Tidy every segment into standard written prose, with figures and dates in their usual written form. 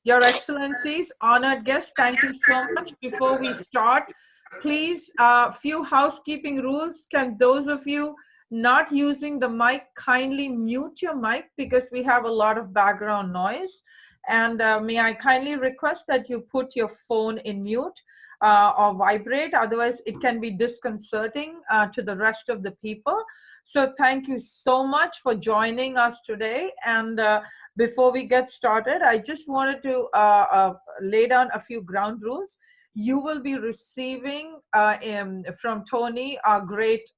Your Excellencies, honored guests, thank you so much. Before we start, please, few housekeeping rules. Can those of you not using the mic kindly mute your mic because we have a lot of background noise? And may I kindly request that you put your phone in mute or vibrate, otherwise it can be disconcerting to the rest of the people. So thank you so much for joining us today. And before we get started, I just wanted to lay down a few ground rules. You will be receiving from Tony, our great,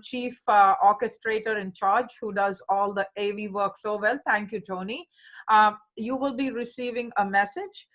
chief orchestrator in charge, who does all the AV work so well. Thank you, Tony. You will be receiving a message.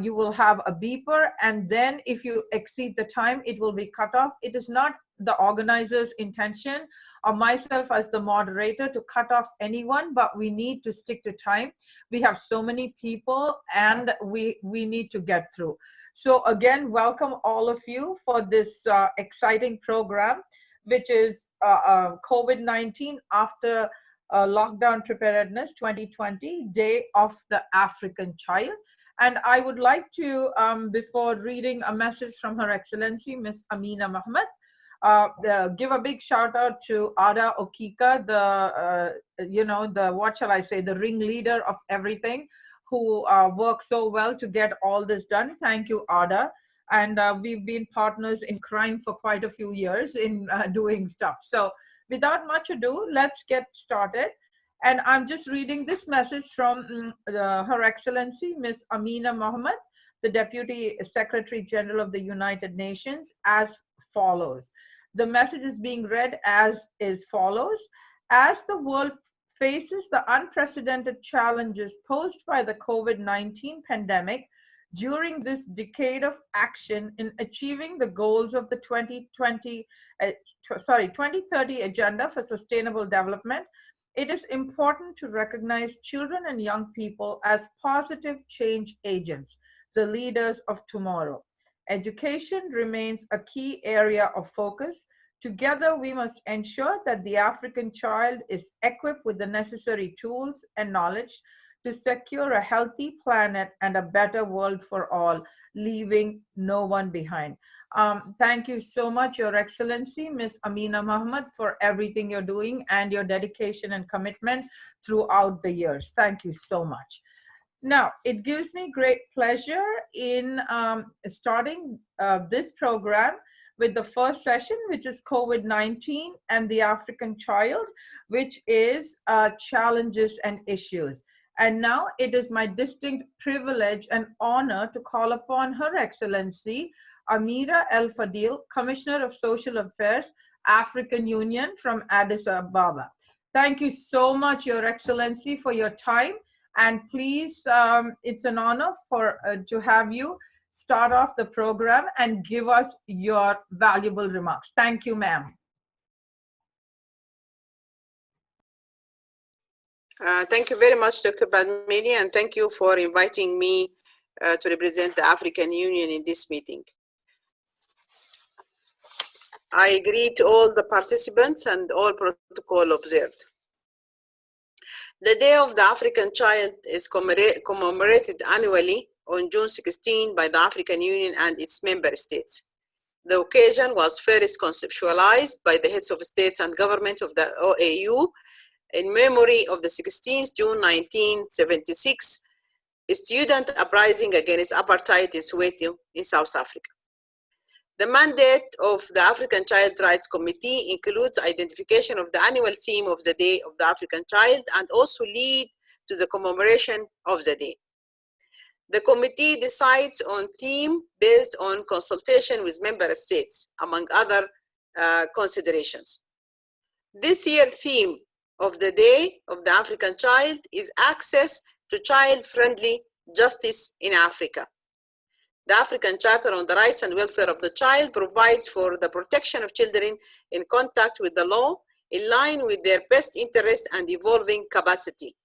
You will have a beeper, and then if you exceed the time, it will be cut off. It is not the organizer's intention or myself as the moderator to cut off anyone, but we need to stick to time. We have so many people and we need to get through. So again, welcome all of you for this exciting program, which is COVID-19 after Lockdown Preparedness 2020, Day of the African Child. And I would like to, before reading a message from Her Excellency, Ms. Amina Mohammed, give a big shout out to Ada Okika, what shall I say, the ringleader of everything, who works so well to get all this done. Thank you, Ada. And we've been partners in crime for quite a few years in doing stuff. So without much ado, let's get started. And I'm just reading this message from Her Excellency, Ms. Amina Mohammed, the Deputy Secretary General of the United Nations, as follows. The message is being read as follows. As the world faces the unprecedented challenges posed by the COVID-19 pandemic during this decade of action in achieving the goals of the 2030 Agenda for Sustainable Development, it is important to recognize children and young people as positive change agents, the leaders of tomorrow. Education remains a key area of focus. Together, we must ensure that the African child is equipped with the necessary tools and knowledge to secure a healthy planet and a better world for all, leaving no one behind. Thank you so much, Your Excellency, Ms. Amina Mohammed, for everything you're doing and your dedication and commitment throughout the years. Thank you so much. Now, it gives me great pleasure in starting this program with the first session, which is COVID-19 and the African child, which is challenges and issues. And now it is my distinct privilege and honor to call upon Her Excellency, Amira El Fadil, Commissioner of Social Affairs, African Union from Addis Ababa. Thank you so much, Your Excellency, for your time. And please, it's an honor to have you start off the program and give us your valuable remarks. Thank you, ma'am. Thank you very much, Dr. Badmini, and thank you for inviting me to represent the African Union in this meeting. I agree to all the participants and all protocol observed. The Day of the African Child is commemorated annually on June 16 by the African Union and its member states. The occasion was first conceptualized by the heads of states and government of the OAU in memory of the 16th June 1976 student uprising against apartheid in Soweto in South Africa. The mandate of the African Child Rights Committee includes identification of the annual theme of the Day of the African Child and also lead to the commemoration of the day. The committee decides on theme based on consultation with member states, among other considerations. This year's theme of the Day of the African Child is access to child-friendly justice in Africa. The African Charter on the Rights and Welfare of the Child provides for the protection of children in contact with the law in line with their best interest and evolving capacity,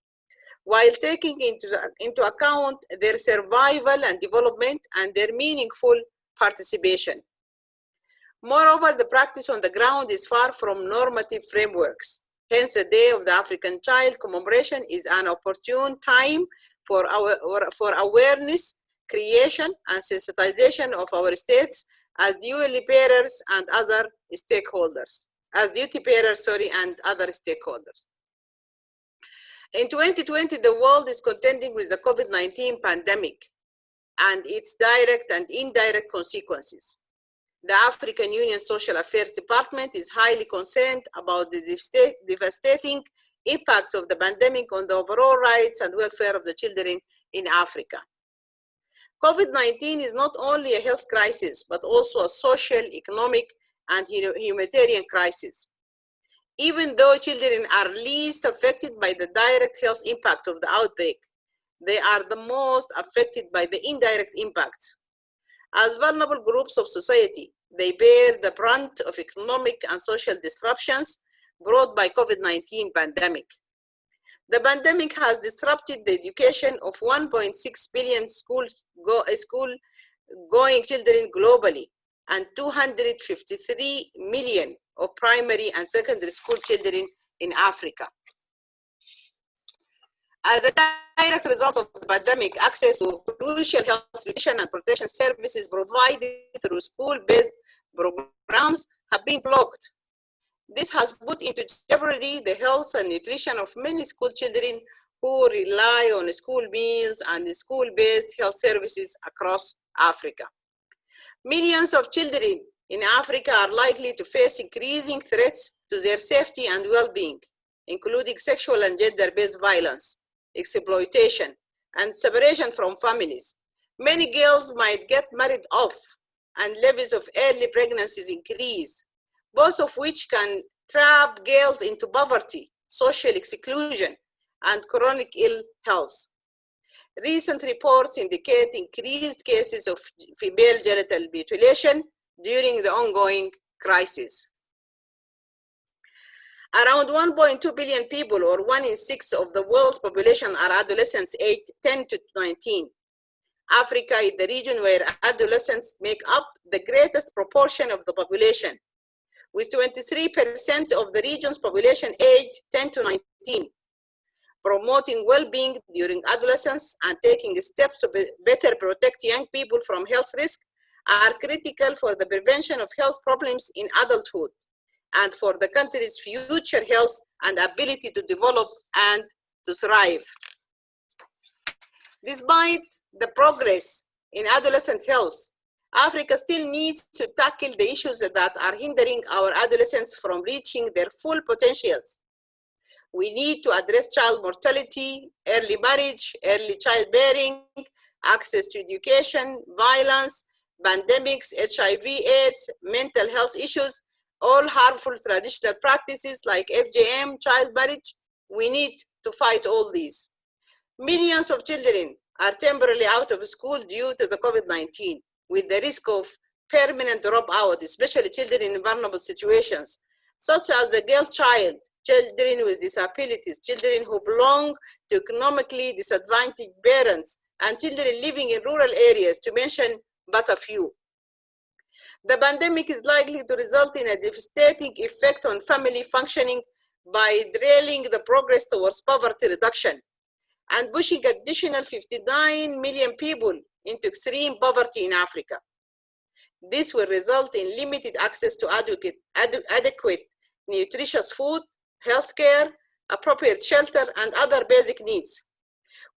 while taking into account their survival and development and their meaningful participation. Moreover, the practice on the ground is far from normative frameworks. Hence, the Day of the African Child commemoration is an opportune time for awareness creation and sensitization of our states as duty bearers and other stakeholders. And other stakeholders. In 2020, the world is contending with the COVID-19 pandemic and its direct and indirect consequences. The African Union Social Affairs Department is highly concerned about the devastating impacts of the pandemic on the overall rights and welfare of the children in Africa. COVID-19 is not only a health crisis, but also a social, economic, and humanitarian crisis. Even though children are least affected by the direct health impact of the outbreak, they are the most affected by the indirect impacts. As vulnerable groups of society, they bear the brunt of economic and social disruptions brought by COVID-19 pandemic. The pandemic has disrupted the education of 1.6 billion school-going children globally and 253 million of primary and secondary school children in Africa. As a direct result of the pandemic, access to crucial health, nutrition, and protection services provided through school-based programs have been blocked. This has put into jeopardy the health and nutrition of many school children who rely on school meals and school-based health services across Africa. Millions of children in Africa are likely to face increasing threats to their safety and well-being, including sexual and gender-based violence, exploitation, and separation from families. Many girls might get married off, and levels of early pregnancies increase, both of which can trap girls into poverty, social exclusion, and chronic ill health. Recent reports indicate increased cases of female genital mutilation during the ongoing crisis. Around 1.2 billion people, or 1 in 6 of the world's population, are adolescents aged 10 to 19. Africa is the region where adolescents make up the greatest proportion of the population, with 23% of the region's population aged 10 to 19. Promoting well-being during adolescence and taking steps to better protect young people from health risk are critical for the prevention of health problems in adulthood and for the country's future health and ability to develop and to thrive. Despite the progress in adolescent health, Africa still needs to tackle the issues that are hindering our adolescents from reaching their full potentials. We need to address child mortality, early marriage, early childbearing, access to education, violence, pandemics, HIV/AIDS, mental health issues, all harmful traditional practices like FGM, child marriage. We need to fight all these. Millions of children are temporarily out of school due to the COVID-19, with the risk of permanent dropout, especially children in vulnerable situations, such as the girl child, children with disabilities, children who belong to economically disadvantaged parents, and children living in rural areas, to mention but a few. The pandemic is likely to result in a devastating effect on family functioning by derailing the progress towards poverty reduction and pushing additional 59 million people into extreme poverty in Africa. This will result in limited access to adequate nutritious food, healthcare, appropriate shelter, and other basic needs,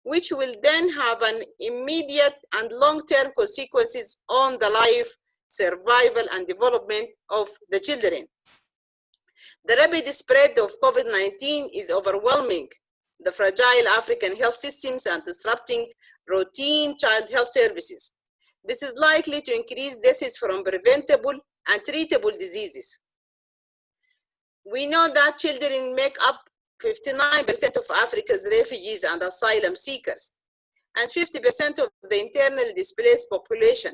which will then have an immediate and long-term consequences on the life, survival, and development of the children. The rapid spread of COVID-19 is overwhelming the fragile African health systems and disrupting routine child health services. This is likely to increase deaths from preventable and treatable diseases. We know that children make up 59% of Africa's refugees and asylum seekers, and 50% of the internally displaced population.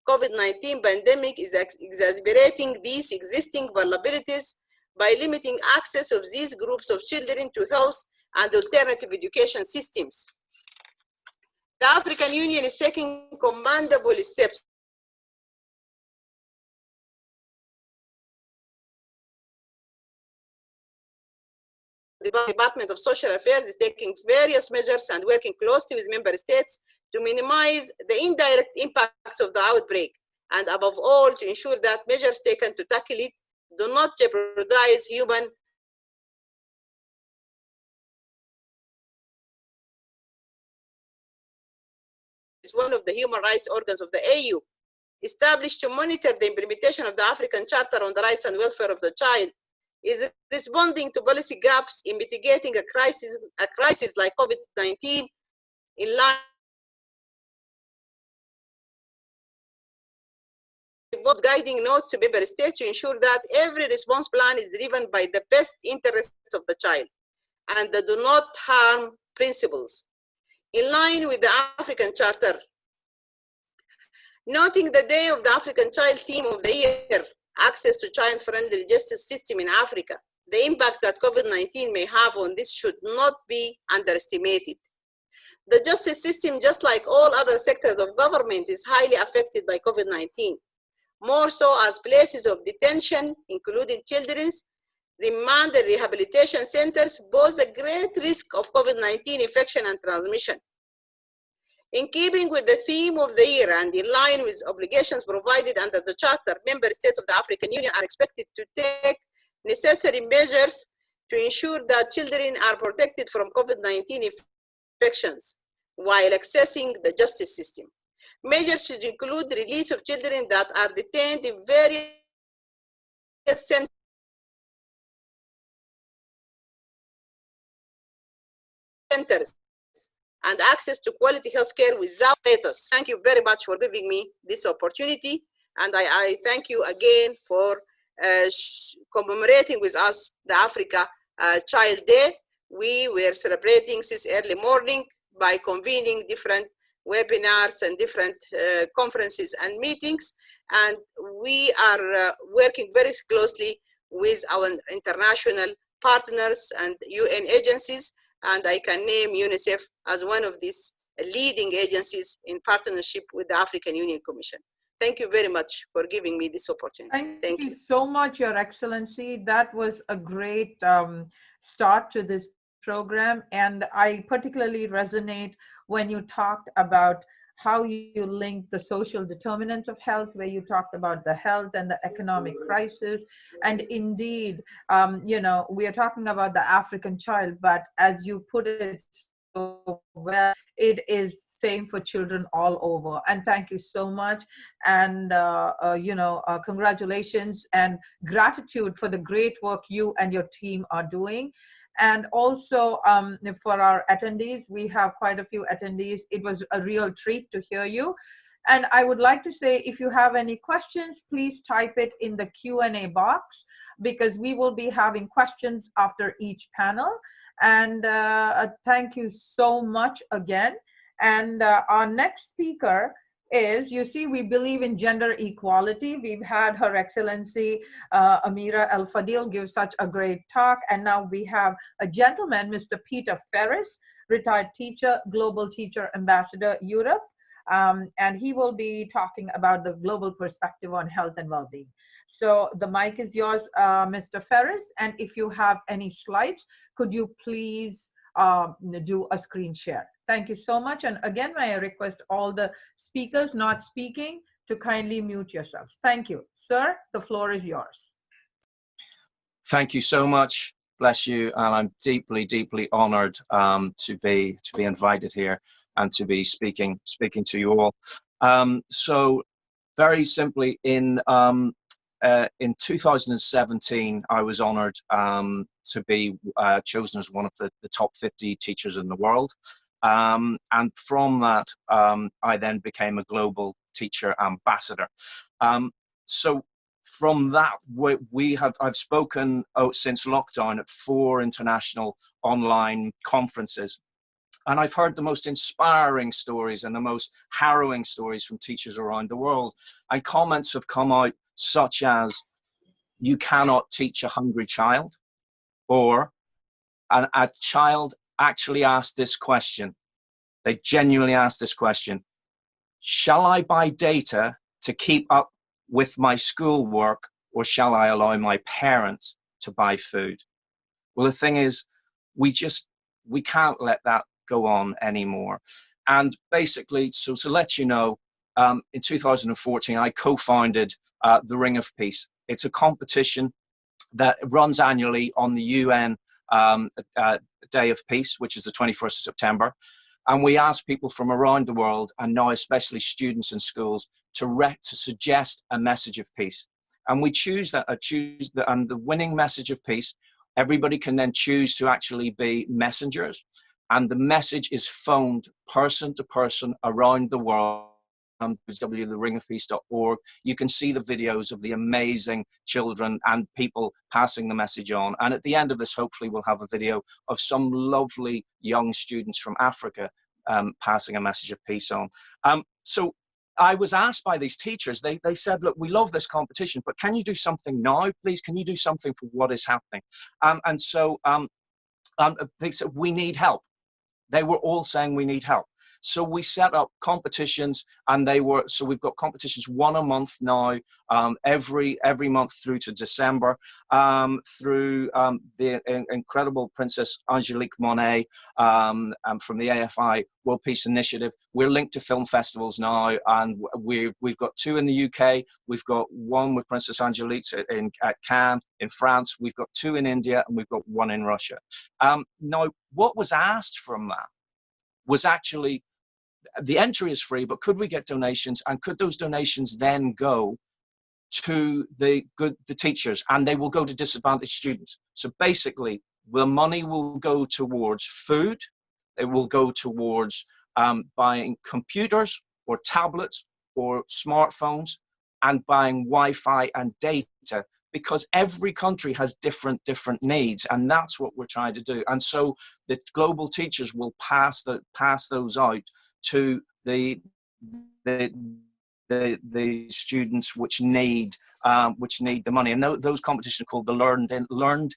COVID-19 pandemic is exacerbating these existing vulnerabilities by limiting access of these groups of children to health and alternative education systems. The African Union is taking commendable steps Department of Social Affairs is taking various measures and working closely with member states to minimize the indirect impacts of the outbreak, and above all, to ensure that measures taken to tackle it do not jeopardize human is one of the human rights organs of the AU, established to monitor the implementation of the African Charter on the Rights and Welfare of the Child, is responding to policy gaps in mitigating a crisis like COVID-19 in line with guiding notes to member states to ensure that every response plan is driven by the best interests of the child and the do not harm principles. In line with the African Charter, noting the Day of the African Child theme of the year, access to child-friendly justice system in Africa, the impact that COVID-19 may have on this should not be underestimated. The justice system, just like all other sectors of government, is highly affected by COVID-19, more so as places of detention, including children's remand and rehabilitation centers, pose a great risk of COVID-19 infection and transmission. In keeping with the theme of the year and in line with obligations provided under the Charter, member states of the African Union are expected to take necessary measures to ensure that children are protected from COVID-19 infections while accessing the justice system. Measures should include the release of children that are detained in various centers and access to quality healthcare without status. Thank you very much for giving me this opportunity. And I thank you again for commemorating with us the Africa Child Day. We were celebrating this early morning by convening different webinars and different conferences and meetings. And we are working very closely with our international partners and UN agencies. And I can name UNICEF as one of these leading agencies in partnership with the African Union Commission. Thank you very much for giving me this opportunity. Thank you so much, Your Excellency. That was a great start to this program. And I particularly resonate when you talked about how you link the social determinants of health, where you talked about the health and the economic crisis. And indeed, you know, we are talking about the African child, but as you put it so well, it is same for children all over. And thank you so much. And, you know, congratulations and gratitude for the great work you and your team are doing. And also for our attendees, we have quite a few attendees. It was a real treat to hear you. And I would like to say, if you have any questions, please type it in the Q&A box, because we will be having questions after each panel. And thank you so much again. And our next speaker is, you see, we believe in gender equality. We've had Her Excellency Amira El Fadil give such a great talk. And now we have a gentleman, Mr. Peter Ferris, retired teacher, Global Teacher Ambassador, Europe. And he will be talking about the global perspective on health and well-being. So the mic is yours, Mr. Ferris. And if you have any slides, could you please do a screen share? Thank you so much. And again, may I request all the speakers not speaking to kindly mute yourselves. Thank you. Sir, the floor is yours. Thank you so much. Bless you. And I'm deeply, deeply honored to be invited here and to be speaking to you all. So very simply, in 2017, I was honored to be chosen as one of the top 50 teachers in the world. And from that, I then became a global teacher ambassador. So from that, I've spoken since lockdown at 4 international online conferences. And I've heard the most inspiring stories and the most harrowing stories from teachers around the world. And comments have come out such as, you cannot teach a hungry child, or a child actually asked this question. They genuinely asked this question: shall I buy data to keep up with my schoolwork, or shall I allow my parents to buy food? Well, the thing is, we can't let that go on anymore. And basically, so to let you know, in 2014, I co-founded the Ring of Peace. It's a competition that runs annually on the UN Day of Peace, which is the 21st of September. And we ask people from around the world, and now especially students in schools, to suggest a message of peace. And we choose that, and the winning message of peace, everybody can then choose to actually be messengers. And the message is phoned person to person around the world. www.theringofpeace.org. You can see the videos of the amazing children and people passing the message on. And at the end of this, hopefully we'll have a video of some lovely young students from Africa passing a message of peace on. So I was asked by these teachers, they said, look, we love this competition, but can you do something now, please? Can you do something for what is happening? And so they said, we need help. They were all saying we need help. So we set up competitions, and so we've got competitions one a month now, every month through to December, through the incredible Princess Angelique Monet from the AFI World Peace Initiative. We're linked to film festivals now, and we've got 2 in the UK. We've got 1 with Princess Angelique at Cannes in France. We've got 2 in India, and we've got 1 in Russia. Now, what was asked from that was actually, the entry is free, but could we get donations, and could those donations then go to the teachers, and they will go to disadvantaged students? So basically, the money will go towards food, it will go towards buying computers or tablets or smartphones, and buying Wi-Fi and data, because every country has different needs, and that's what we're trying to do. And so the global teachers will pass those out to the students which need the money. And those competitions are called the learned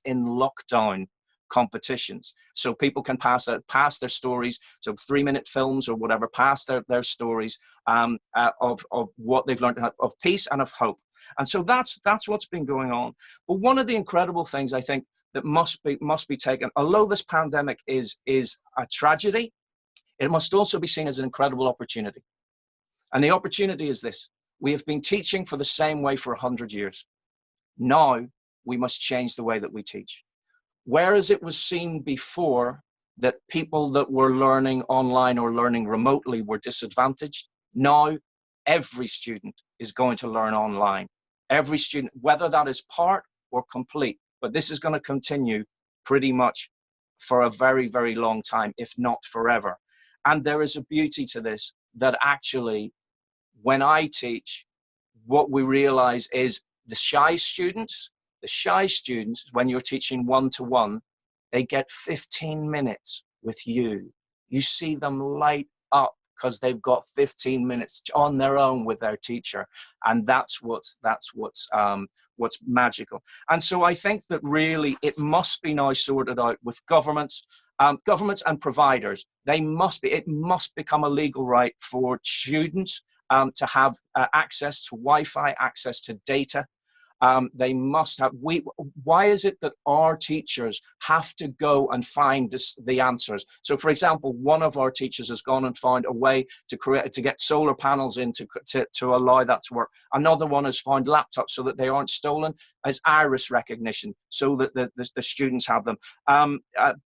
in lockdown competitions. So people can pass their stories, so 3-minute films or whatever, pass their stories of what they've learned of peace and of hope. And so that's what's been going on. But one of the incredible things I think that must be taken, although this pandemic is a tragedy, it must also be seen as an incredible opportunity. And the opportunity is this: we have been teaching for the same way for 100 years. Now we must change the way that we teach. Whereas it was seen before that people that were learning online or learning remotely were disadvantaged, now every student is going to learn online. Every student, whether that is part or complete, but this is going to continue pretty much for a very, very long time, if not forever. And there is a beauty to this, that actually, when I teach, what we realize is the shy students, when you're teaching one-to-one, they get 15 minutes with you. You see them light up because they've got 15 minutes on their own with their teacher. And that's what's magical. And so I think that really it must be now sorted out with governments and providers. It must become a legal right for students to have access to Wi-Fi, access to data. They must have. Why is it that our teachers have to go and find the answers? So, for example, one of our teachers has gone and found a way to get solar panels in to allow that to work. Another one has found laptops so that they aren't stolen, as iris recognition, so that the students have them.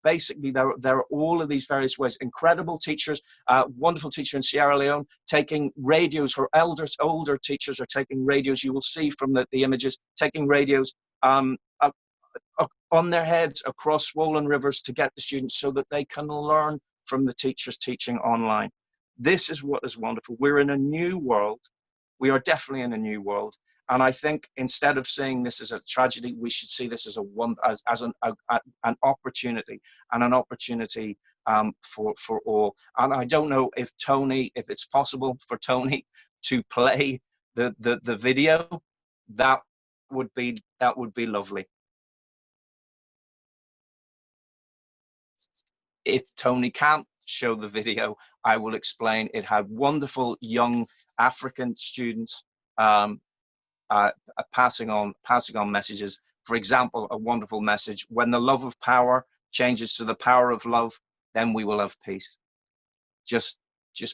Basically, there are all of these various ways. Incredible teachers, wonderful teacher in Sierra Leone taking radios. Her older teachers are taking radios. You will see from the images, taking radios on their heads across swollen rivers to get the students so that they can learn from the teachers teaching online. This is what is wonderful. We're in a new world. We are definitely in a new world. And I think instead of seeing this as a tragedy, we should see this as an opportunity, and an opportunity for all. And I don't know if it's possible for Tony to play the video. That would be lovely. If Tony can't show the video, I will explain. It had wonderful young African students passing on messages. For example, a wonderful message: when the love of power changes to the power of love, then we will have peace. Just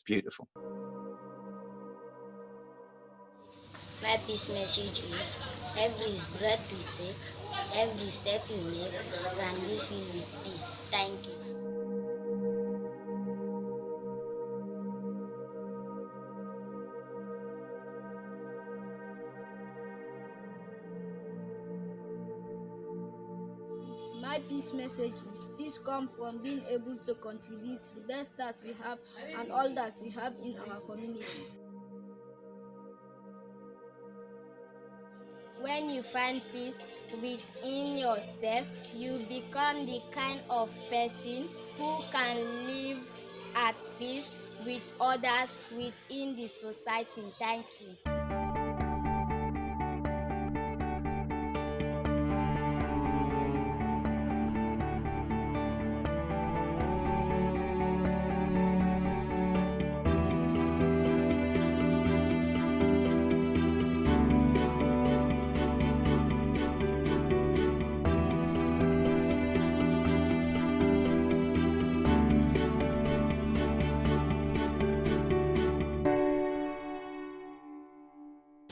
beautiful. My peace message is every breath we take, every step we make can be filled with peace. Thank you. My peace message is peace comes from being able to contribute the best that we have and all that we have in our communities. When you find peace within yourself, you become the kind of person who can live at peace with others within the society. Thank you.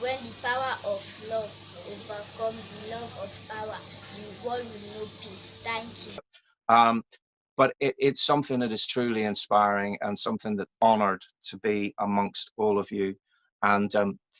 When the power of love overcomes the love of power, the world will know peace. Thank you. But it's something that is truly inspiring and something that honored to be amongst all of you. And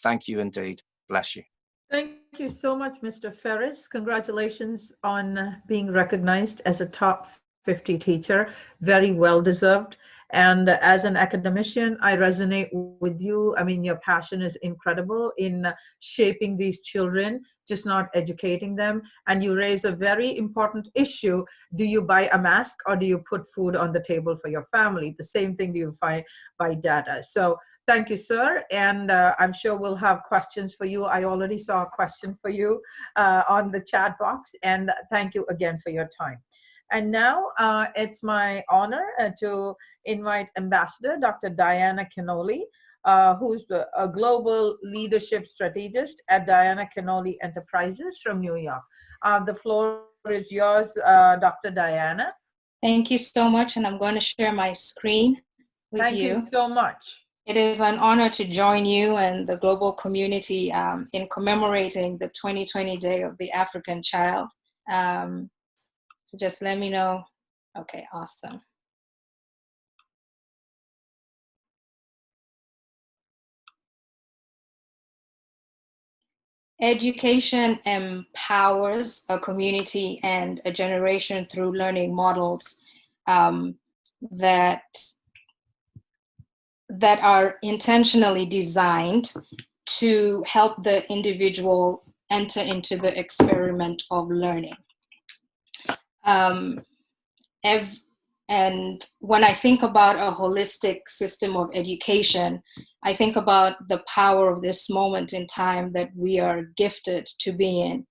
thank you indeed. Bless you. Thank you so much, Mr. Ferris. Congratulations on being recognized as a top 50 teacher. Very well deserved. And as an academician, I resonate with you. I mean, your passion is incredible in shaping these children, just not educating them. And you raise a very important issue. Do you buy a mask or do you put food on the table for your family? The same thing do you find by data. So thank you, sir. And I'm sure we'll have questions for you. I already saw a question for you on the chat box. And thank you again for your time. And now it's my honor to invite Ambassador Dr. Diana Canoli, who's a global leadership strategist at Diana Canoli Enterprises from New York. The floor is yours, Dr. Diana. Thank you so much, and I'm going to share my screen with Thank you so much. It is an honor to join you and the global community in commemorating the 2020 Day of the African Child. So just let me know. Okay, awesome. Education empowers a community and a generation through learning models that are intentionally designed to help the individual enter into the experiment of learning. And when I think about a holistic system of education, I think about the power of this moment in time that we are gifted to be in,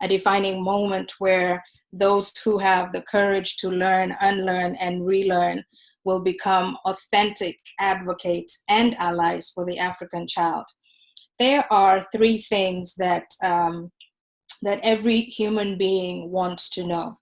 a defining moment where those who have the courage to learn, unlearn, and relearn will become authentic advocates and allies for the African child. There are three things that every human being wants to know.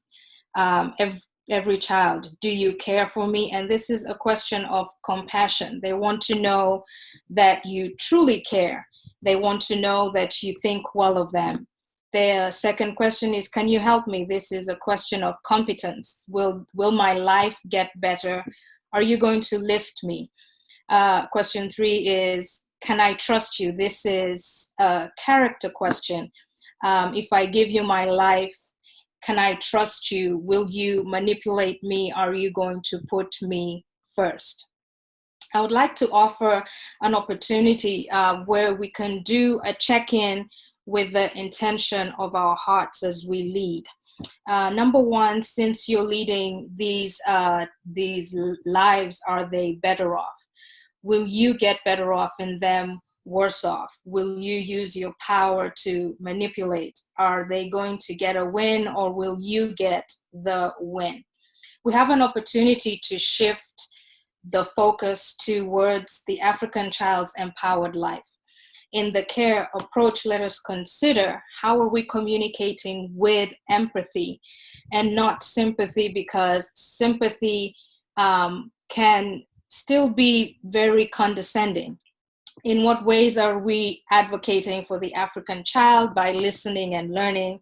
Every child, do you care for me? And this is a question of compassion. They want to know that you truly care. They want to know that you think well of them. The second question is, can you help me? This is a question of competence. Will my life get better? Are you going to lift me? Question three is, can I trust you? This is a character question. If I give you my life, can I trust you? Will you manipulate me? Are you going to put me first? I would like to offer an opportunity where we can do a check-in with the intention of our hearts as we lead. Number one, since you're leading these lives, are they better off? Will you get better off in them? Worse off? Will you use your power to manipulate? Are they going to get a win, or will you get the win? We have an opportunity to shift the focus towards the African child's empowered life. in the care approach, let us consider how are we communicating with empathy and not sympathy, because sympathy can still be very condescending. In what ways are we advocating for the African child by listening and learning?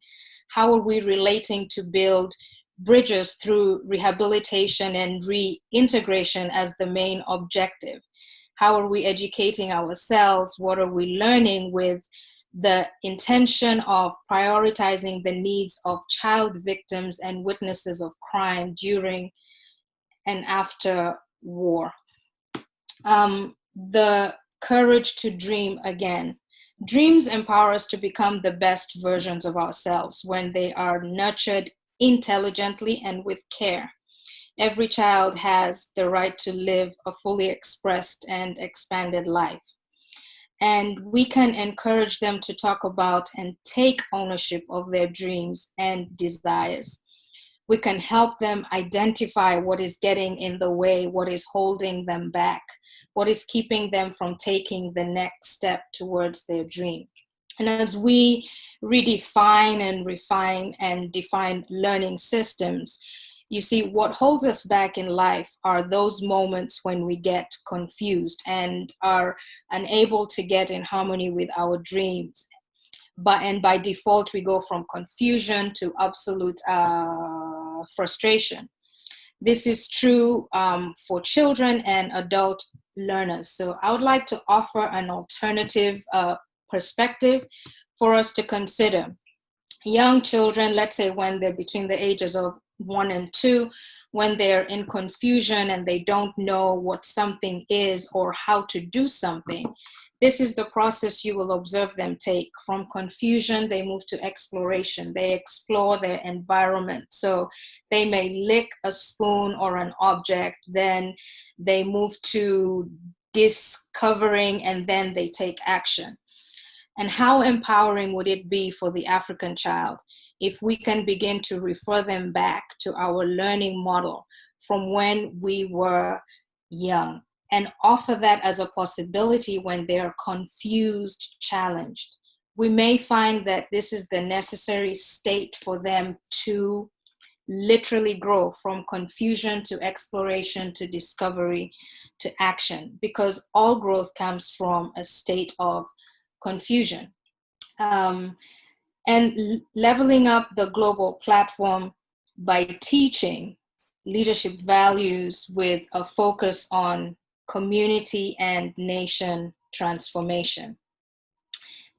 How are we relating to build bridges through rehabilitation and reintegration as the main objective? How are we educating ourselves? What are we learning with the intention of prioritizing the needs of child victims and witnesses of crime during and after war? The courage to dream again. Dreams empower us to become the best versions of ourselves when they are nurtured intelligently and with care. Every child has the right to live a fully expressed and expanded life. And we can encourage them to talk about and take ownership of their dreams and desires. We can help them identify what is getting in the way, what is holding them back, what is keeping them from taking the next step towards their dream. And as we redefine and refine and define learning systems, you see, what holds us back in life are those moments when we get confused and are unable to get in harmony with our dreams. And by default, we go from confusion to absolute frustration. This is true for children and adult learners. So I would like to offer an alternative perspective for us to consider. Young children, let's say when they're between the ages of 1 and 2, when they're in confusion and they don't know what something is or how to do something, this is the process you will observe them take. From confusion, they move to exploration. They explore their environment. So they may lick a spoon or an object, then they move to discovering, and then they take action. And how empowering would it be for the African child if we can begin to refer them back to our learning model from when we were young and offer that as a possibility when they're confused, challenged? We may find that this is the necessary state for them to literally grow from confusion to exploration to discovery to action, because all growth comes from a state of confusion. And leveling up the global platform by teaching leadership values with a focus on community and nation transformation.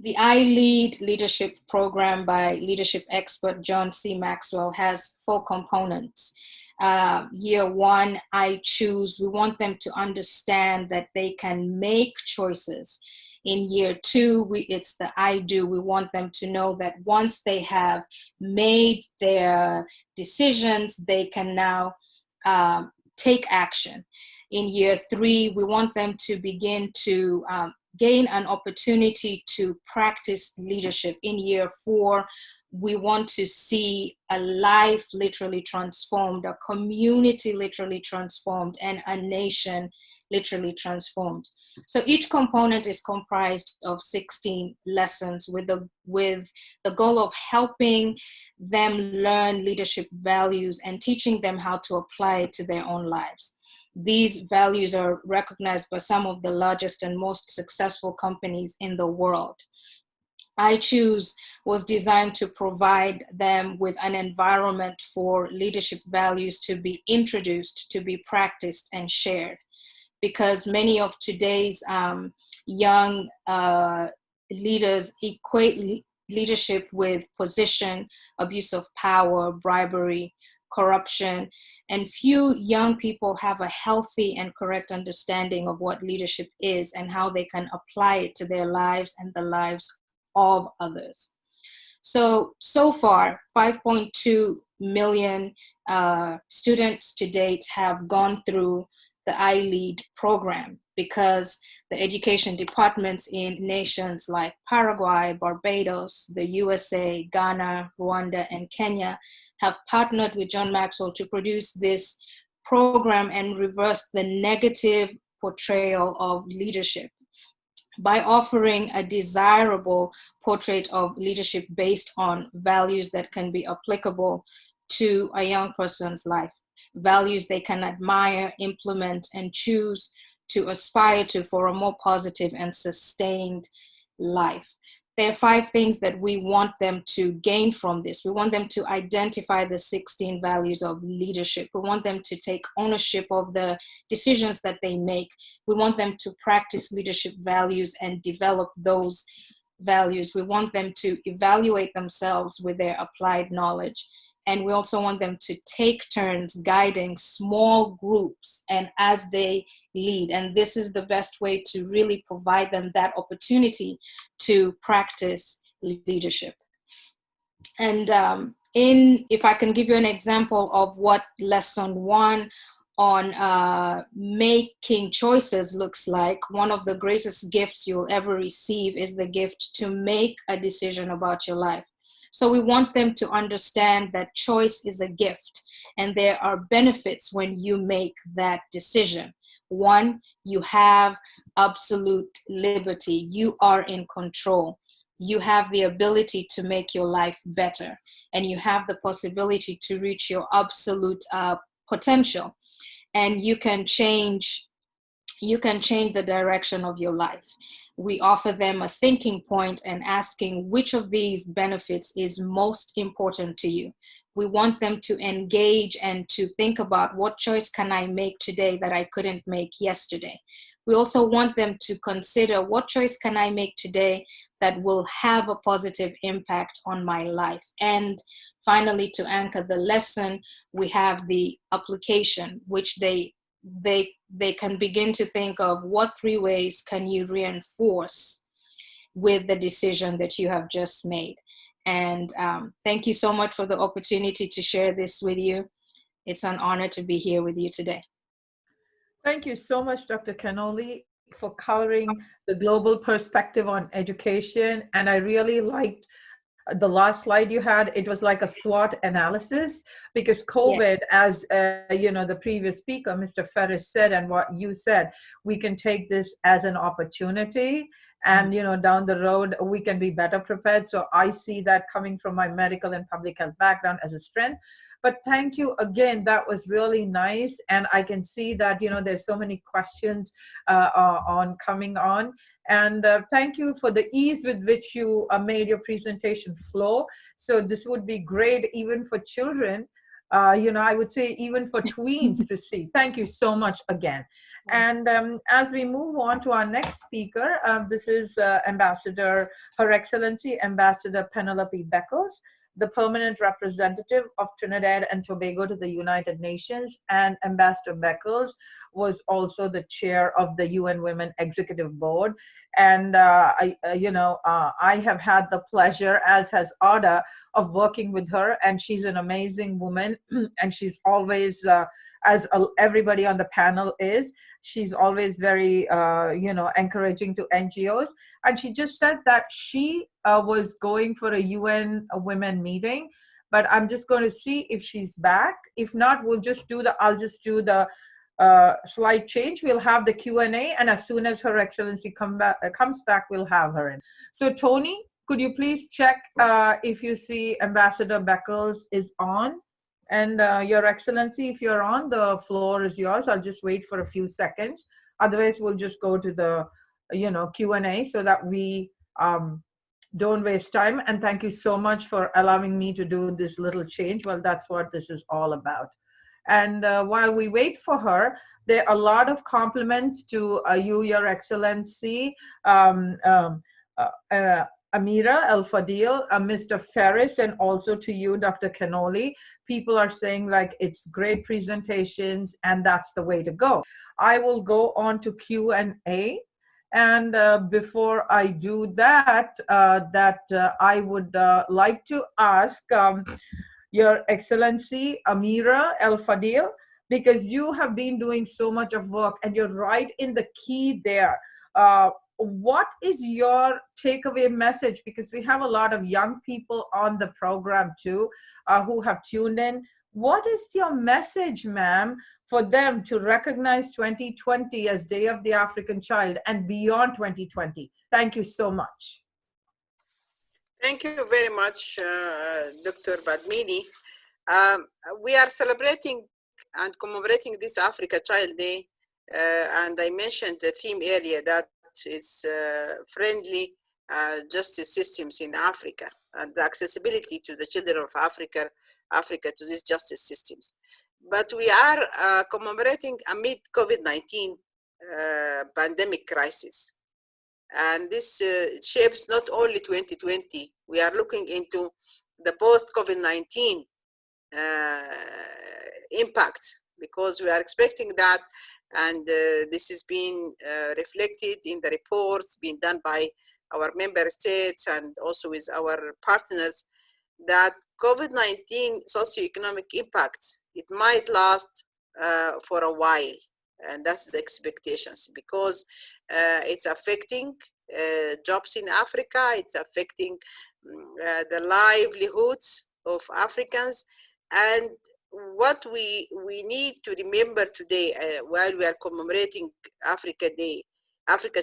The I Lead Leadership Program by leadership expert John C. Maxwell has 4 components. Year 1, I choose. We want them to understand that they can make choices. In year 2, it's the I do. We want them to know that once they have made their decisions, they can now take action. In year 3, we want them to begin to gain an opportunity to practice leadership. In year 4, we want to see a life literally transformed, a community literally transformed, and a nation literally transformed. So each component is comprised of 16 lessons with the goal of helping them learn leadership values and teaching them how to apply it to their own lives. These values are recognized by some of the largest and most successful companies in the world. I Choose was designed to provide them with an environment for leadership values to be introduced, to be practiced and shared, because many of today's young leaders equate leadership with position, abuse of power, bribery, corruption, and few young people have a healthy and correct understanding of what leadership is and how they can apply it to their lives and the lives of others. So far, 5.2 million students to date have gone through the I Lead program, because the education departments in nations like Paraguay, Barbados, the USA, Ghana, Rwanda, and Kenya have partnered with John Maxwell to produce this program and reverse the negative portrayal of leadership. by offering a desirable portrait of leadership based on values that can be applicable to a young person's life, values they can admire, implement, and choose to aspire to for a more positive and sustained life. There are 5 things that we want them to gain from this. We want them to identify the 16 values of leadership. We want them to take ownership of the decisions that they make. We want them to practice leadership values and develop those values. We want them to evaluate themselves with their applied knowledge. And we also want them to take turns guiding small groups and as they lead. And this is the best way to really provide them that opportunity to practice leadership. And if I can give you an example of what lesson 1 on making choices looks like, one of the greatest gifts you'll ever receive is the gift to make a decision about your life. So we want them to understand that choice is a gift and there are benefits when you make that decision. 1, you have absolute liberty. You are in control. You have the ability to make your life better, and you have the possibility to reach your absolute potential, and you can change the direction of your life. We offer them a thinking point and asking which of these benefits is most important to you. We want them to engage and to think about what choice can I make today that I couldn't make yesterday. We also want them to consider what choice can I make today that will have a positive impact on my life. And finally, to anchor the lesson, we have the application, which they can begin to think of what 3 ways can you reinforce with the decision that you have just made. And thank you so much for the opportunity to share this with you. It's an honor to be here with you today. Thank you so much, Dr. Penelope, for covering the global perspective on education. And I really liked the last slide you had. It was like a SWOT analysis, because COVID, as the previous speaker, Mr. Ferris, said, and what you said, we can take this as an opportunity, and down the road we can be better prepared. So I see that coming from my medical and public health background as a strength. But thank you again, that was really nice. And I can see that there's so many questions on coming on. And thank you for the ease with which you made your presentation flow. So this would be great even for children, I would say even for tweens to see. Thank you so much again. And as we move on to our next speaker, this is Ambassador, Her Excellency Ambassador Penelope Beckles, the permanent representative of Trinidad and Tobago to the United Nations. And Ambassador Beckles was also the chair of the UN Women Executive Board. And I have had the pleasure, as has Ada, of working with her. And she's an amazing woman. And she's always, as everybody on the panel is, she's always very, encouraging to NGOs. And she just said that she was going for a UN Women meeting, but I'm just going to see if she's back. If not, I'll just do the slide change. We'll have the Q&A, and as soon as Her Excellency comes back, we'll have her in. So Tony, could you please check if you see Ambassador Beckles is on? And Your Excellency, if you're on, the floor is yours. I'll just wait for a few seconds. Otherwise, we'll just go to the Q&A so that we don't waste time. And thank you so much for allowing me to do this little change. Well, that's what this is all about. And while we wait for her, there are a lot of compliments to you, Your Excellency, Amira El-Fadil, Mr. Ferris, and also to you, Dr. Penelope. People are saying like it's great presentations, and that's the way to go. I will go on to Q&A. And before I do that, I would like to ask Your Excellency Amira El-Fadil, because you have been doing so much of work and you're right in the key there. What is your takeaway message? Because we have a lot of young people on the program too who have tuned in. What is your message, ma'am, for them to recognize 2020 as Day of the African Child and beyond 2020? Thank you so much. Thank you very much, Dr. Badmini. Um, we are celebrating and commemorating this Africa Child Day, and I mentioned the theme earlier that is friendly justice systems in Africa and the accessibility to the children of Africa to these justice systems. But we are commemorating amid COVID-19 pandemic crisis. And this shapes not only 2020, we are looking into the post-COVID-19 impact, because we are expecting that, and this is being reflected in the reports being done by our member states and also with our partners, that COVID-19 socioeconomic impact, it might last for a while, and that's the expectations, because it's affecting jobs in Africa, it's affecting the livelihoods of Africans. And what we need to remember today, while we are commemorating Africa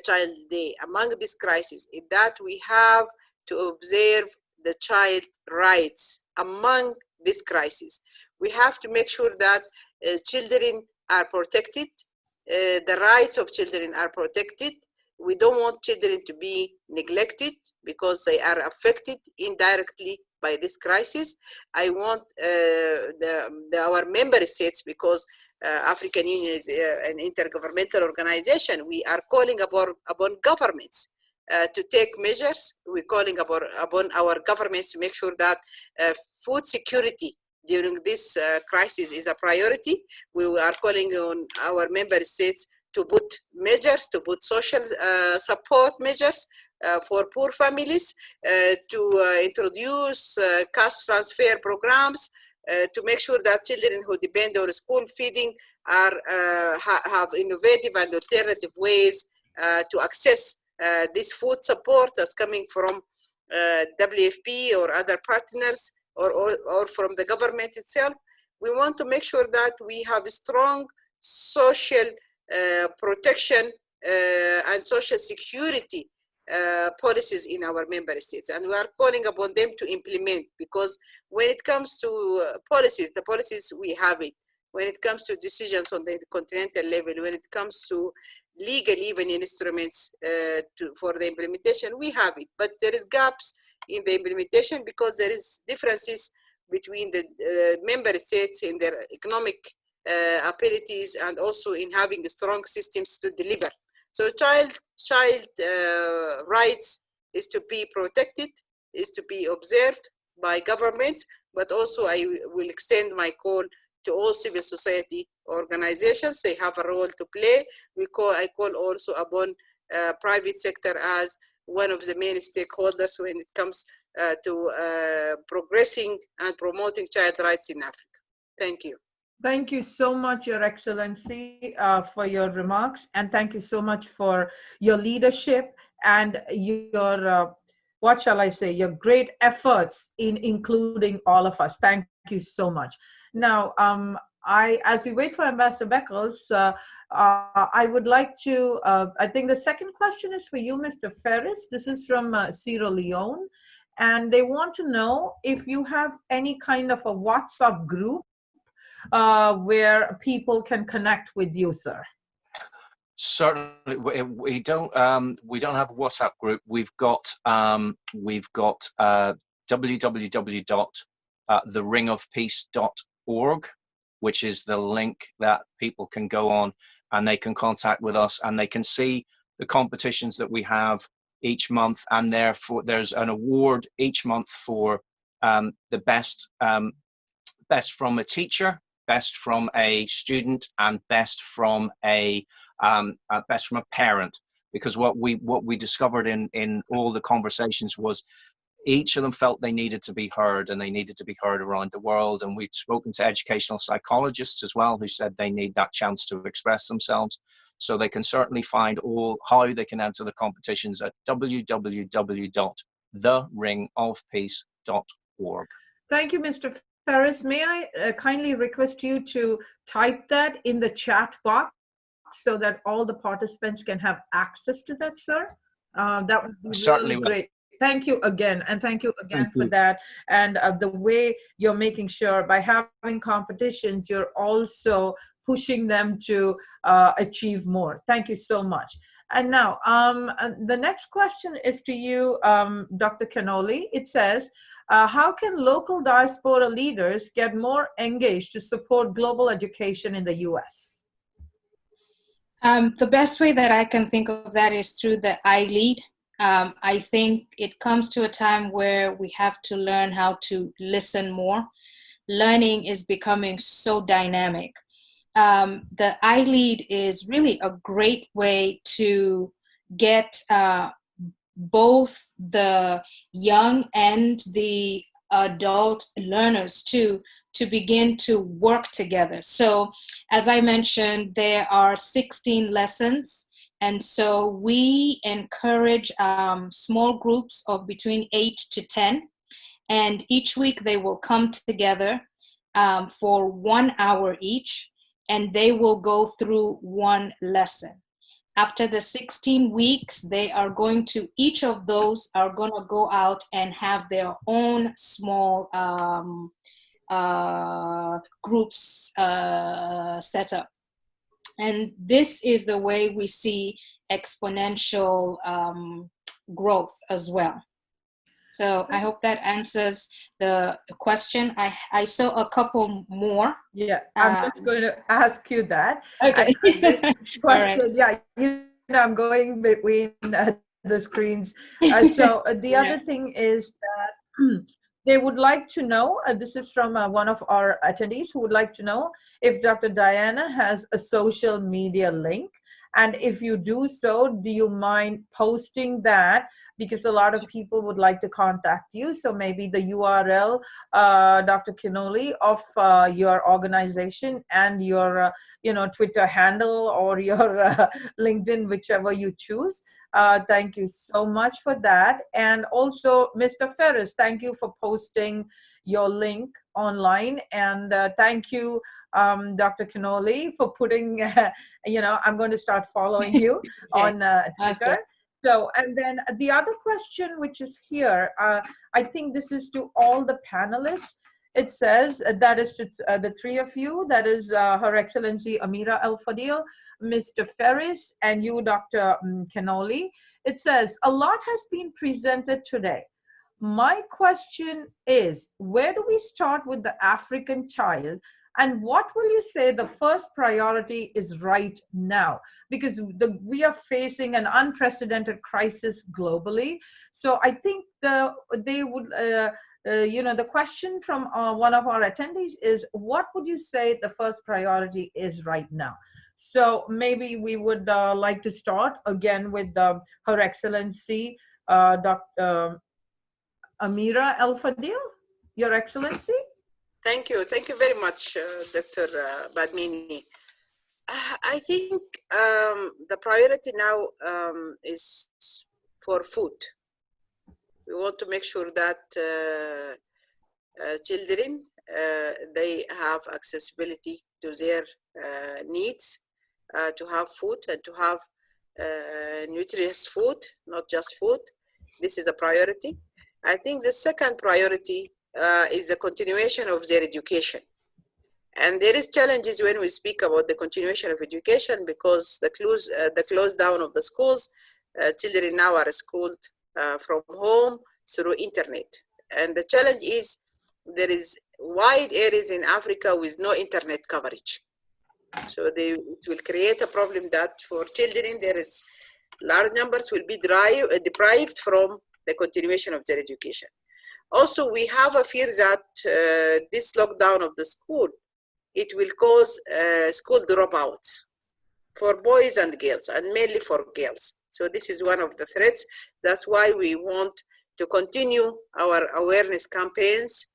Child Day, among this crisis, is that we have to observe the child rights among this crisis. We have to make sure that children are protected, the rights of children are protected. We don't want children to be neglected because they are affected indirectly by this crisis. I want our member states, because African Union is an intergovernmental organization, we are calling upon governments to take measures. We're calling upon our governments to make sure that food security during this crisis is a priority. We are calling on our member states to put measures, to put social support measures for poor families, to introduce cash transfer programs, to make sure that children who depend on school feeding have innovative and alternative ways to access this food support that's coming from WFP or other partners, or from the government itself. We want to make sure that we have strong social protection and social security policies in our member states, and we are calling upon them to implement, because when it comes to policies, the policies we have it. When it comes to decisions on the continental level, when it comes to legal even instruments for the implementation, we have it, but there is gaps in the implementation because there is differences between the member states in their economic abilities and also in having strong systems to deliver. So child rights is to be protected, is to be observed by governments, but also I will extend my call to all civil society organizations. They have a role to play. I call also upon private sector as one of the main stakeholders when it comes to progressing and promoting child rights in Africa. Thank you. Thank you so much, Your Excellency, for your remarks. And thank you so much for your leadership and your, what shall I say, your great efforts in including all of us. Thank you so much. Now, as we wait for Ambassador Beckles, I would like to, I think the second question is for you, Mr. Ferris. This is from Sierra Leone. And they want to know if you have any kind of a WhatsApp group where people can connect with you, sir. Certainly, we don't have a WhatsApp group. We've got www.theringofpeace.org, which is the link that people can go on and they can contact with us and they can see the competitions that we have each month, and therefore there's an award each month for the best from a teacher, best from a student, and best from a parent. Because what we discovered in all the conversations was each of them felt they needed to be heard, and they needed to be heard around the world. And we'd spoken to educational psychologists as well, who said they need that chance to express themselves. So they can certainly find how they can enter the competitions at www.theringofpeace.org. Thank you, Mr. Ferris, may I kindly request you to type that in the chat box so that all the participants can have access to that, sir? That would be really Certainly will. great. Thank you again, and thank you again Thank for you. that. And the way you're making sure by having competitions, you're also pushing them to achieve more. Thank you so much. And now, the next question is to you, Dr. Canoli. It says, how can local diaspora leaders get more engaged to support global education in the U.S.? The best way that I can think of that is through the I lead. I think it comes to a time where we have to learn how to listen more. Learning is becoming so dynamic. The I lead is really a great way to get both the young and the adult learners to begin to work together. So as I mentioned, there are 16 lessons. And so we encourage small groups of between 8 to 10. And each week they will come together for 1 hour each, and they will go through one lesson. After the 16 weeks, they are going to, each of those are going to go out and have their own small groups set up. And this is the way we see exponential growth as well. So I hope that answers the question. I saw a couple more. Yeah, I'm just going to ask you that. Okay. This question, Right. yeah, I'm going between the screens. So the other Yeah. thing is that they would like to know, this is from one of our attendees who would like to know if Dr. Diana has a social media link. And if you do so, do you mind posting that? Because a lot of people would like to contact you. So maybe the URL, Dr. Canoli, of your organization and your, Twitter handle or your LinkedIn, whichever you choose. Thank you so much for that. And also, Mr. Ferris, thank you for posting your link online. And thank you, Dr. Canoli, for putting, I'm going to start following you Okay. on Twitter. So, and then the other question, which is here, I think this is to all the panelists. It says that is to the three of you, that is Her Excellency Amira El-Fadil, Mr. Ferris, and you, Dr. Canoli. It says, a lot has been presented today. My question is, where do we start with the African child? And what will you say the first priority is right now? Because we are facing an unprecedented crisis globally. So I think the question from one of our attendees is, what would you say the first priority is right now? So maybe we would like to start again with Her Excellency, Dr. Amira El-Fadil, Your Excellency. Thank you. Thank you very much, Dr. Badmini. I think the priority now is for food. We want to make sure that children, they have accessibility to their needs, to have food and to have nutritious food, not just food. This is a priority. I think the second priority is the continuation of their education. And there is challenges when we speak about the continuation of education, because the close down of the schools, children now are schooled from home through internet. And the challenge is there is wide areas in Africa with no internet coverage. So it will create a problem that for children, there is large numbers will be deprived from the continuation of their education. Also, we have a fear that this lockdown of the school, it will cause school dropouts for boys and girls, and mainly for girls. So this is one of the threats. That's why we want to continue our awareness campaigns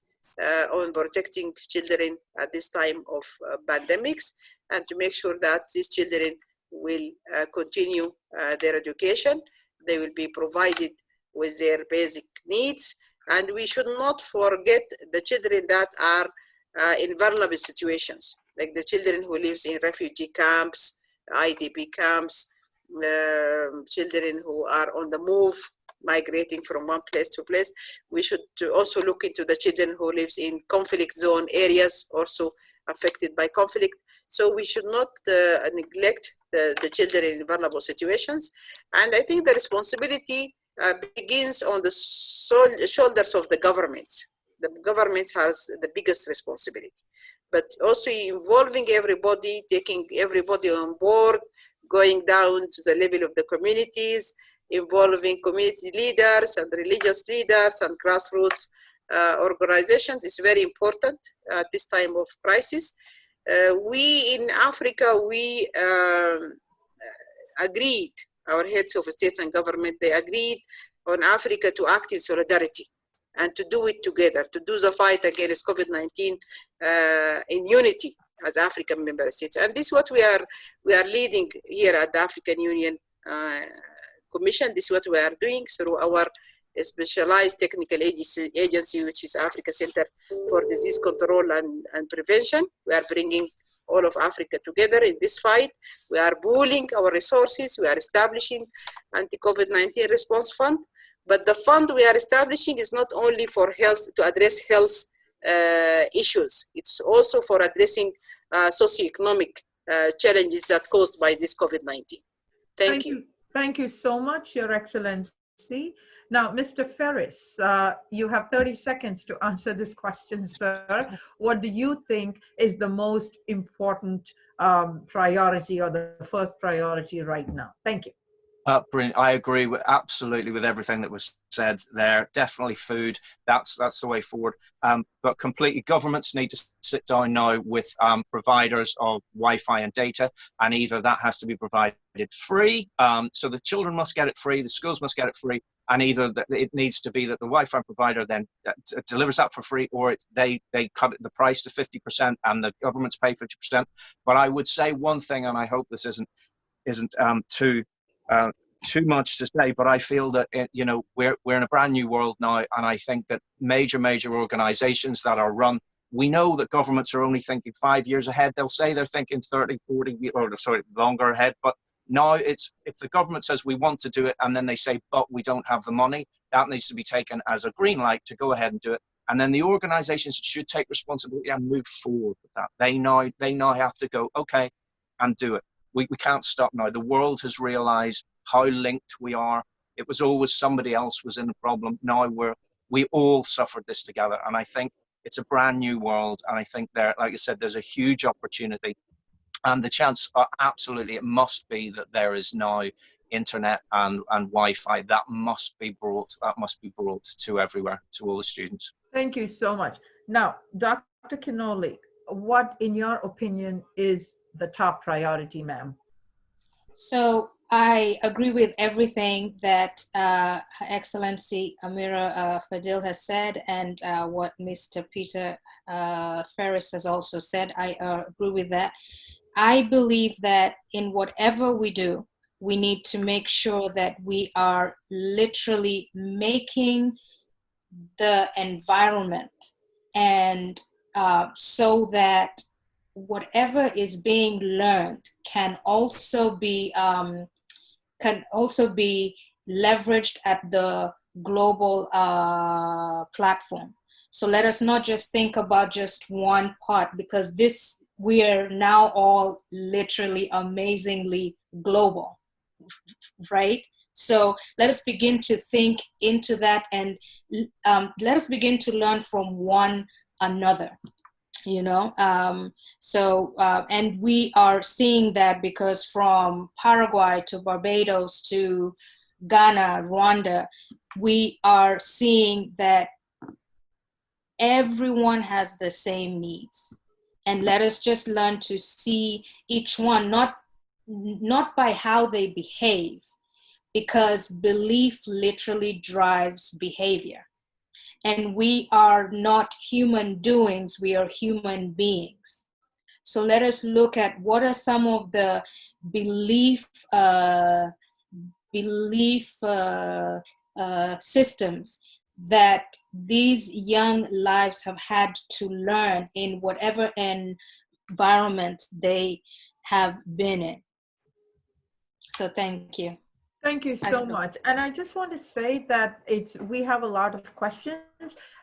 on protecting children at this time of pandemics, and to make sure that these children will continue their education. They will be provided with their basic needs. And we should not forget the children that are in vulnerable situations, like the children who lives in refugee camps, IDP camps, children who are on the move, migrating from one place to place. We should also look into the children who lives in conflict zone areas, also affected by conflict. So we should not neglect the children in vulnerable situations. And I think the responsibility begins on the shoulders of the governments. The government has the biggest responsibility, but also involving everybody, taking everybody on board, going down to the level of the communities, involving community leaders and religious leaders and grassroots organizations is very important at this time of crisis. We in Africa, we agreed, our heads of states and government, they agreed on Africa to act in solidarity and to do it together, to do the fight against COVID-19 in unity as African member states. And this is what we are leading here at the African Union Commission. This is what we are doing through our specialized technical agency, which is Africa Center for Disease Control and Prevention. We are bringing all of Africa together in this fight. We are pooling our resources. We are establishing anti-COVID-19 response fund. But the fund we are establishing is not only for health, to address health issues. It's also for addressing socioeconomic challenges that caused by this COVID-19. Thank you. Thank you so much, Your Excellency. Now, Mr. Ferris, you have 30 seconds to answer this question, sir. What do you think is the most important priority or the first priority right now? Thank you. Brilliant. I agree absolutely with everything that was said there. Definitely food. That's the way forward. But completely, governments need to sit down now with providers of Wi-Fi and data, and either that has to be provided free. So the children must get it free, the schools must get it free, and either it needs to be that the Wi-Fi provider then delivers that for free, or they cut the price to 50% and the governments pay 50%. But I would say one thing, and I hope this isn't too much to say, but I feel that we're in a brand new world now, and I think that major organizations that are run, we know that governments are only thinking 5 years ahead. They'll say they're thinking 30, 40, or sorry, longer ahead, but now it's, if the government says we want to do it and then they say, but we don't have the money, that needs to be taken as a green light to go ahead and do it. And then the organizations should take responsibility and move forward with that. They now have to go, okay, and do it. We can't stop now. The world has realized how linked we are. It was always somebody else was in the problem. Now we all suffered this together. And I think it's a brand new world. And I think there, like I said, there's a huge opportunity. And the chance, absolutely, it must be that there is now internet and Wi-Fi. That must be brought to everywhere, to all the students. Thank you so much. Now, Dr. Kinoli, what, in your opinion, is the top priority, ma'am? So I agree with everything that Her Excellency Amira Fadil has said, and what Mr. Peter Ferris has also said. I agree with that. I believe that in whatever we do, we need to make sure that we are literally making the environment, and so that whatever is being learned can also be leveraged at the global platform. So let us not just think about just one part, because we are now all literally amazingly global, right? So let us begin to think into that, and let us begin to learn from one another. And we are seeing that, because from Paraguay to Barbados to Ghana, Rwanda, we are seeing that everyone has the same needs. And let us just learn to see each one, not by how they behave, because belief literally drives behavior. And we are not human doings, we are human beings. So let us look at what are some of the belief systems that these young lives have had to learn in whatever environment they have been in. So thank you. Thank you so much. And I just want to say that we have a lot of questions.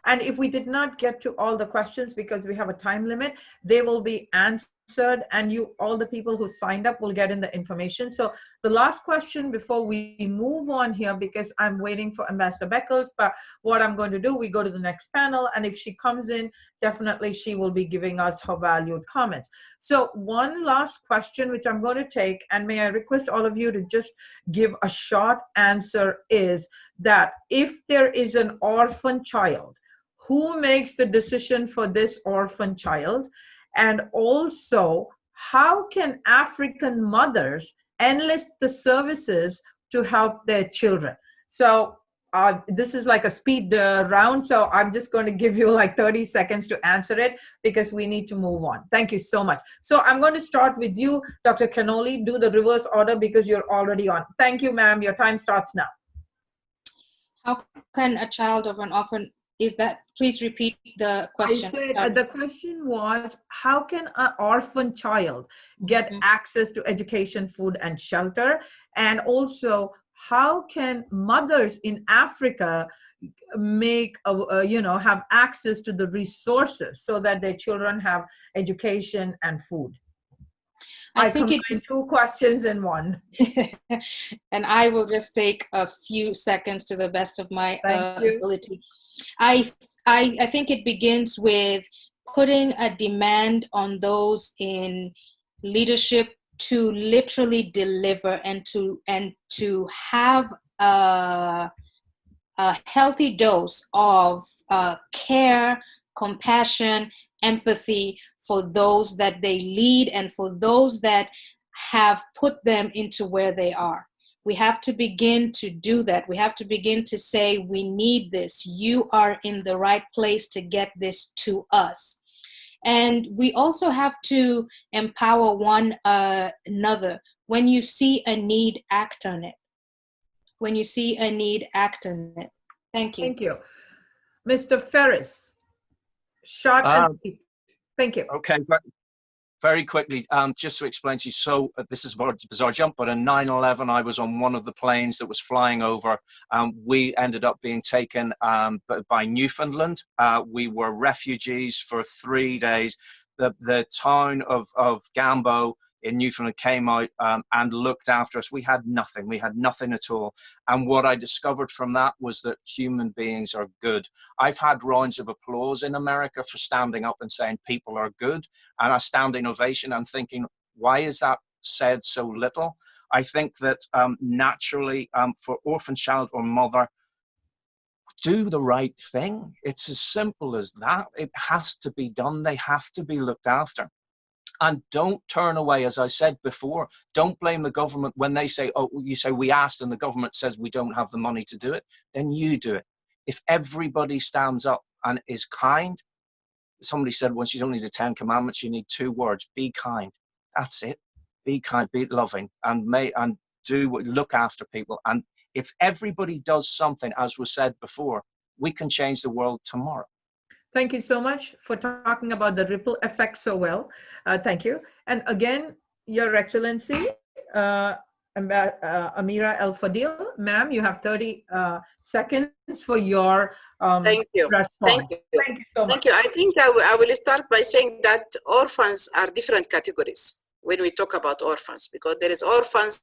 And if we did not get to all the questions because we have a time limit, they will be answered, and all the people who signed up will get in the information. So the last question before we move on here, because I'm waiting for Ambassador Beckles, but what I'm going to do, we go to the next panel, and if she comes in, definitely she will be giving us her valued comments. So one last question, which I'm going to take, and may I request all of you to just give a short answer, is that if there is an orphan child, who makes the decision for this orphan child? And also, how can African mothers enlist the services to help their children? So this is like a speed round, so I'm just going to give you like 30 seconds to answer it because we need to move on. Thank you so much. So I'm going to start with you, Dr. Penelope. Do the reverse order because you're already on. Thank you, ma'am. Your time starts now. How can a child of an orphan, please repeat the question. I said the question was, how can an orphan child get access to education, food, and shelter? And also, how can mothers in Africa have access to the resources so that their children have education and food? I combined two questions in one. And I will just take a few seconds to the best of my ability. I think it begins with putting a demand on those in leadership to literally deliver and to have a healthy dose of care, compassion, empathy for those that they lead and for those that have put them into where they are. We have to begin to do that. We have to begin to say, we need this. You are in the right place to get this to us. And we also have to empower one another. When you see a need, act on it. When you see a need, act on it. Thank you. Thank you. Mr. Ferris, short and sweet. Thank you. Okay, very quickly, just to explain to you, so this is a bizarre jump, but in 9/11, I was on one of the planes that was flying over. We ended up being taken by Newfoundland. We were refugees for 3 days. The town of Gambo in Newfoundland came out and looked after us. We had nothing. We had nothing at all. And what I discovered from that was that human beings are good. I've had rounds of applause in America for standing up and saying people are good, and a standing ovation. I'm thinking, why is that said so little? I think that naturally for orphan child or mother, do the right thing. It's as simple as that. It has to be done. They have to be looked after. And don't turn away, as I said before. Don't blame the government when they say, oh, you say we asked and the government says we don't have the money to do it. Then you do it. If everybody stands up and is kind, somebody said once, you don't need the 10 commandments, you need 2 words: be kind. That's it. Be kind, be loving, and look after people. And if everybody does something, as was said before, we can change the world tomorrow. Thank you so much for talking about the ripple effect so well. Thank you. And again, Your Excellency, Amira El Fadil, ma'am, you have 30 seconds for your Thank you. response. Thank you. Thank you so much. Thank you. I think I will start by saying that orphans are different categories when we talk about orphans, because there is orphans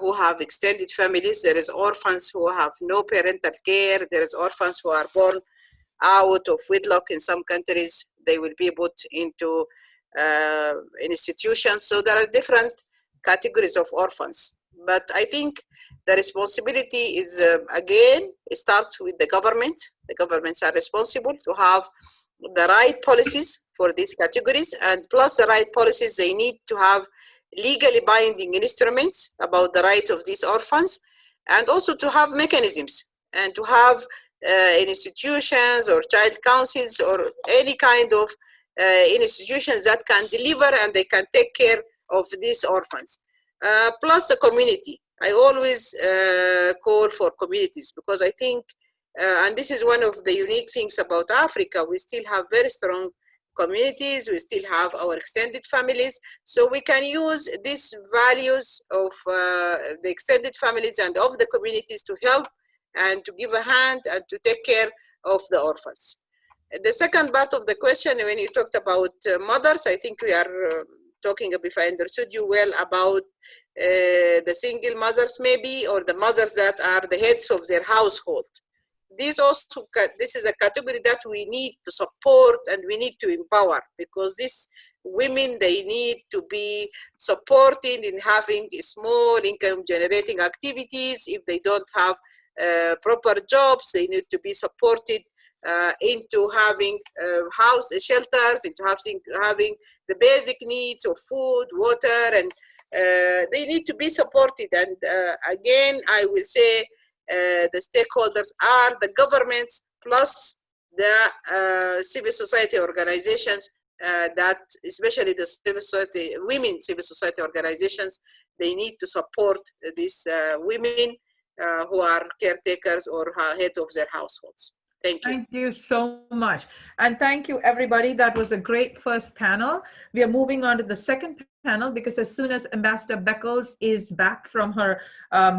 who have extended families. There is orphans who have no parental care. There is orphans who are born out of wedlock. In some countries, they will be put into institutions. So there are different categories of orphans. But I think the responsibility is, again, it starts with the government. The governments are responsible to have the right policies for these categories, and plus the right policies, they need to have legally binding instruments about the right of these orphans, and also to have mechanisms and to have institutions or child councils or any kind of institutions that can deliver and they can take care of these orphans. Plus the community. I always call for communities, because I think And this is one of the unique things about Africa. We still have very strong communities, we still have our extended families, so we can use these values of the extended families and of the communities to help and to give a hand and to take care of the orphans. The second part of the question, when you talked about mothers, I think we are talking, if I understood you well, about the single mothers maybe, or the mothers that are the heads of their household. This is a category that we need to support and we need to empower, because these women, they need to be supported in having small income generating activities. If they don't have proper jobs, they need to be supported into having house shelters, into having the basic needs of food, water, and they need to be supported. And again, I will say the stakeholders are the governments plus the civil society organizations, that especially the civil society, women civil society organizations, they need to support these women who are caretakers or head of their households. Thank you. Thank you so much. And thank you, everybody. That was a great first panel. We are moving on to the second panel, because as soon as Ambassador Beckles is back from her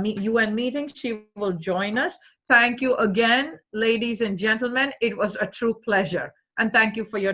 UN meeting, she will join us. Thank you again, ladies and gentlemen. It was a true pleasure. And thank you for your